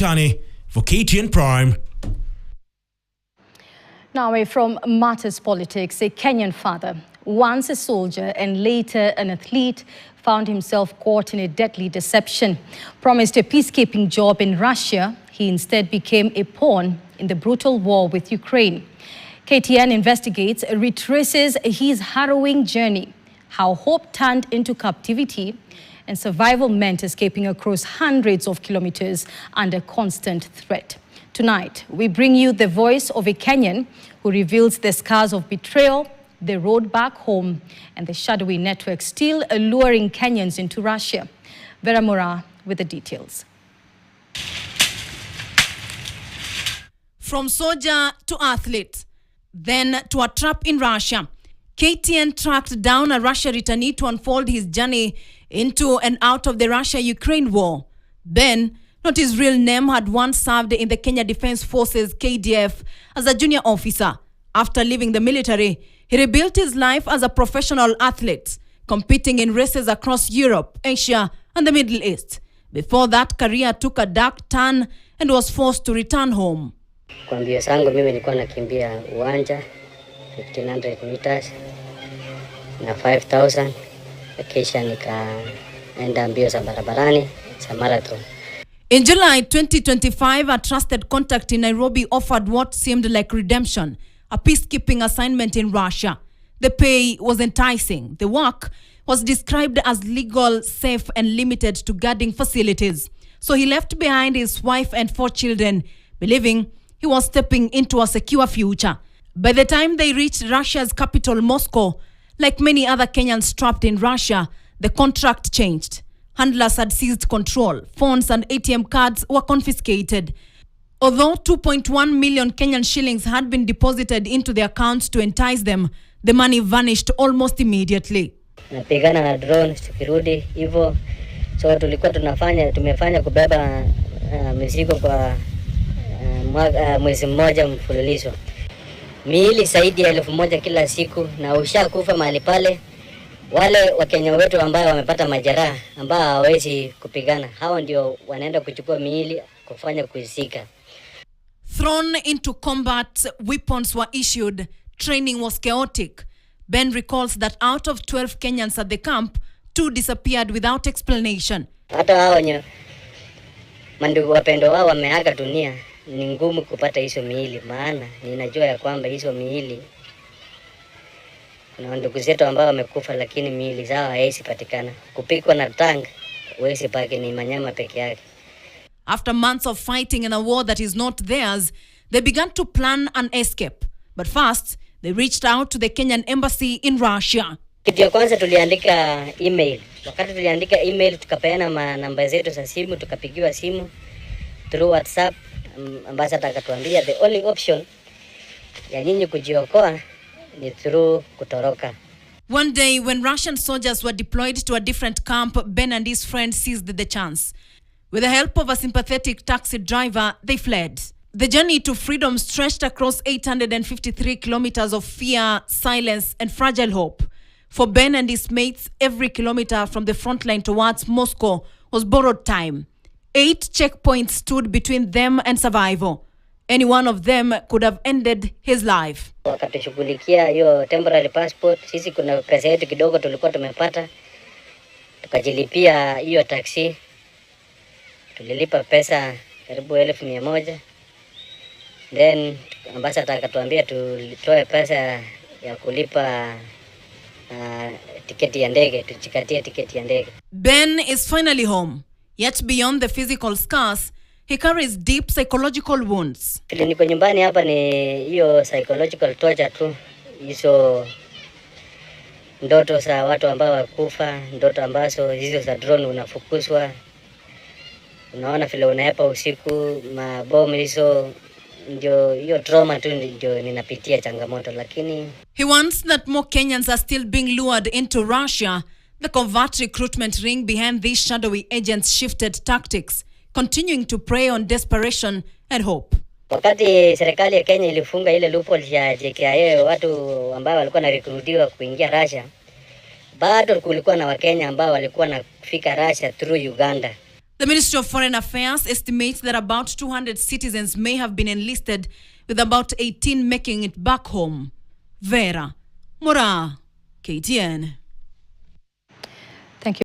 Tani for KTN Prime. Now away from matters politics, a Kenyan father, once a soldier and later an athlete, found himself caught in a deadly deception. Promised a peacekeeping job in Russia, he instead became a pawn in the brutal war with Ukraine. KTN investigates, retraces his harrowing journey, how hope turned into captivity, and survival meant escaping across hundreds of kilometers under constant threat. Tonight, we bring you the voice of a Kenyan who reveals the scars of betrayal, the road back home, and the shadowy network still alluring Kenyans into Russia. Vera Mora with the details. From soldier to athlete, then to a trap in Russia, KTN tracked down a Russia returnee to unfold his journey into and out of the Russia-Ukraine war. Ben, not his real name, had once served in the Kenya Defense Forces KDF as a junior officer. After leaving the military, he rebuilt his life as a professional athlete, competing in races across Europe, Asia, and the Middle East. Before that, career took a dark turn and was forced to return home. Kwa mbio zangu mimi nilikuwa nakimbia uwanja 1500 meters na 5000, kisha nikaenda mbio za barabarani za marathon. In July 2025, a trusted contact in Nairobi offered what seemed like redemption, a peacekeeping assignment in Russia. The pay was enticing. The work was described as legal, safe, and limited to guarding facilities. So he left behind his wife and 4 children, believing he was stepping into a secure future. By the time they reached Russia's capital, Moscow, like many other Kenyans trapped in Russia, the contract changed. Handlers had seized control. Phones and ATM cards were confiscated. Although 2.1 million Kenyan shillings had been deposited into their accounts to entice them, the money vanished almost immediately. Napigana na drone tukirudi hivyo, so tulikuwa tumefanya kubeba mizigo kwa mwezi mmoja mfululizo. Miili zaidi ya 1000 kila siku, na ushakufa mahali pale. Wale Wakenya wetu ambao wamepata majeraha ambao hawezi kupigana, hao ndio wanaenda kuchukua miili kufanya kuizika. Thrown into combat, weapons were issued, training was chaotic. Ben recalls that out of 12 Kenyans at the camp, 2 disappeared without explanation. Hata hao wenye mandugu wapendo wao wameaga dunia, ni ngumu kupata hizo miili, maana ninajua ya kwamba hizo miili na ndugu zetu ambao wamekufa, lakini miili zao haiwezi patikana. Kupikwa na tang huwezi paki, ni manyama peke yake. After months of fighting in a war that is not theirs, they began to plan an escape. But first, they reached out to the Kenyan embassy in Russia. Kitu ya kwanza tuliandika email. Wakati tuliandika email, tukapeana namba zetu za simu, tukapigiwa simu through WhatsApp. Ambassador akatuambia the only option ya nyinyi kujiokoa ni through kutoroka. One day, when Russian soldiers were deployed to a different camp, Ben and his friends seized the chance. With the help of a sympathetic taxi driver, they fled. The journey to freedom stretched across 853 kilometers of fear, silence, and fragile hope. For Ben and his mates, every kilometer from the front line towards Moscow was borrowed time. 8 checkpoints stood between them and survival. Any one of them could have ended his life. Wakatushughulikia hiyo temporary passport, sisi kuna pesa yetu kidogo tulikuwa tumepata, tukajilipia hiyo taxi. Tulilipa pesa karibu 1100. Then ambassador akatuambia tutoe pesa ya kulipa tiketi ya ndege, tujikatie tiketi ya ndege. Ben is finally home. Yet beyond the physical scars, he carries deep psychological wounds. Niko nyumbani hapa ni hiyo psychological torture tu. Hizo ndoto za watu ambao wakufa, ndoto ambazo hizo za drone unafukuzwa. Unaona vile unaepa usiku, mabomu hizo, ndio hiyo trauma tu ndio ninapitia changamoto, lakini he wants that more Kenyans are still being lured into Russia. The covert recruitment ring behind these shadowy agents shifted tactics, continuing to prey on desperation and hope. Wakati serikali ya Kenya ilifunga ile loophole ya JKIA, watu ambao walikuwa na recruitiwa kuingia Russia, bado kulikuwa na Wakenya ambao walikuwa na kufika Russia through Uganda. The Ministry of Foreign Affairs estimates that about 200 citizens may have been enlisted, with about 18 making it back home. Vera Mora, KTN.